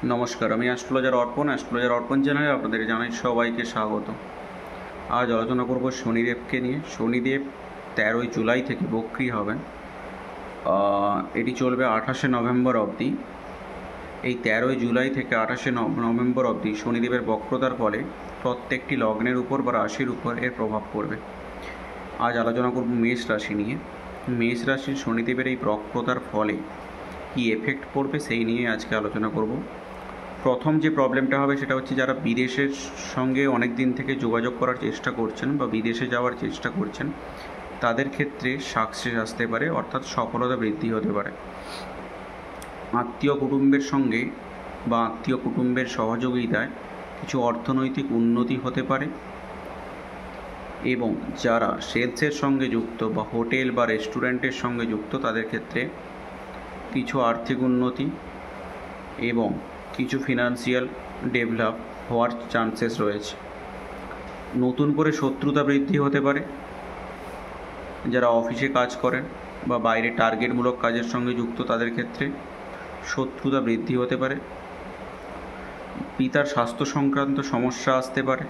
নমস্কার, আমি অ্যাস্ট্রোলজার অর্পণ চ্যানেলে আপনাদের জানাই সবাইকে স্বাগত। আজ আলোচনা করব শনিদেবকে নিয়ে। শনিদেব 13ই জুলাই থেকে বক্রী হবেন। এটি চলবে 28শে নভেম্বর অবধি। এই 13ই জুলাই থেকে 28শে নভেম্বর অবধি শনিদেবের বক্রতার ফলে প্রত্যেকটি লগ্নের উপর বা রাশির উপর এর প্রভাব পড়বে। আজ আলোচনা করব মেষ রাশি নিয়ে। মেষ রাশির শনিদেবের এই বক্রতার ফলে কী এফেক্ট পড়বে সেই নিয়ে আজকে আলোচনা করব। প্রথম যে প্রবলেমটা হবে সেটা হচ্ছে যারা বিদেশের সঙ্গে অনেক দিন থেকে যোগাযোগ করার চেষ্টা করছেন বা বিদেশে যাওয়ার চেষ্টা করছেন, তাদের ক্ষেত্রে সাকসেস আসতে পারে, অর্থাৎ সফলতা বৃদ্ধি হতে পারে। আত্মীয় কুটুম্বের সঙ্গে বা আত্মীয় কুটুম্বের সহযোগিতায় কিছু অর্থনৈতিক উন্নতি হতে পারে। এবং যারা সেলসের সঙ্গে যুক্ত বা হোটেল বা রেস্টুরেন্টের সঙ্গে যুক্ত, তাদের ক্ষেত্রে কিছু আর্থিক উন্নতি এবং কিছু ফিনান্সিয়াল ডেভেলপ হওয়ার চান্সেস রয়েছে। নতুন করে শত্রুতা বৃদ্ধি হতে পারে। যারা অফিসে কাজ করেন বা বাইরে টার্গেটমূলক কাজের সঙ্গে যুক্ত, তাদের ক্ষেত্রে শত্রুতা বৃদ্ধি হতে পারে। পিতার স্বাস্থ্য সংক্রান্ত সমস্যা আসতে পারে।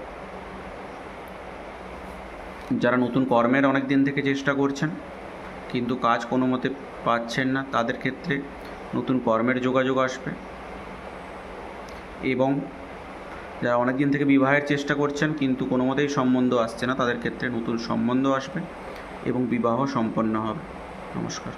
যারা নতুন কর্মের অনেক দিন থেকে চেষ্টা করছেন কিন্তু কাজ কোনো মতে পাচ্ছেন না, তাদের ক্ষেত্রে নতুন কর্মের যোগাযোগ আসবে। এবং যারা অনেক দিন থেকে বিবাহের চেষ্টা করছেন কিন্তু কোনো মতেই সম্বন্ধ আসছে না, তাদের ক্ষেত্রে নতুন সম্বন্ধ আসবে এবং বিবাহ সম্পন্ন হবে। নমস্কার।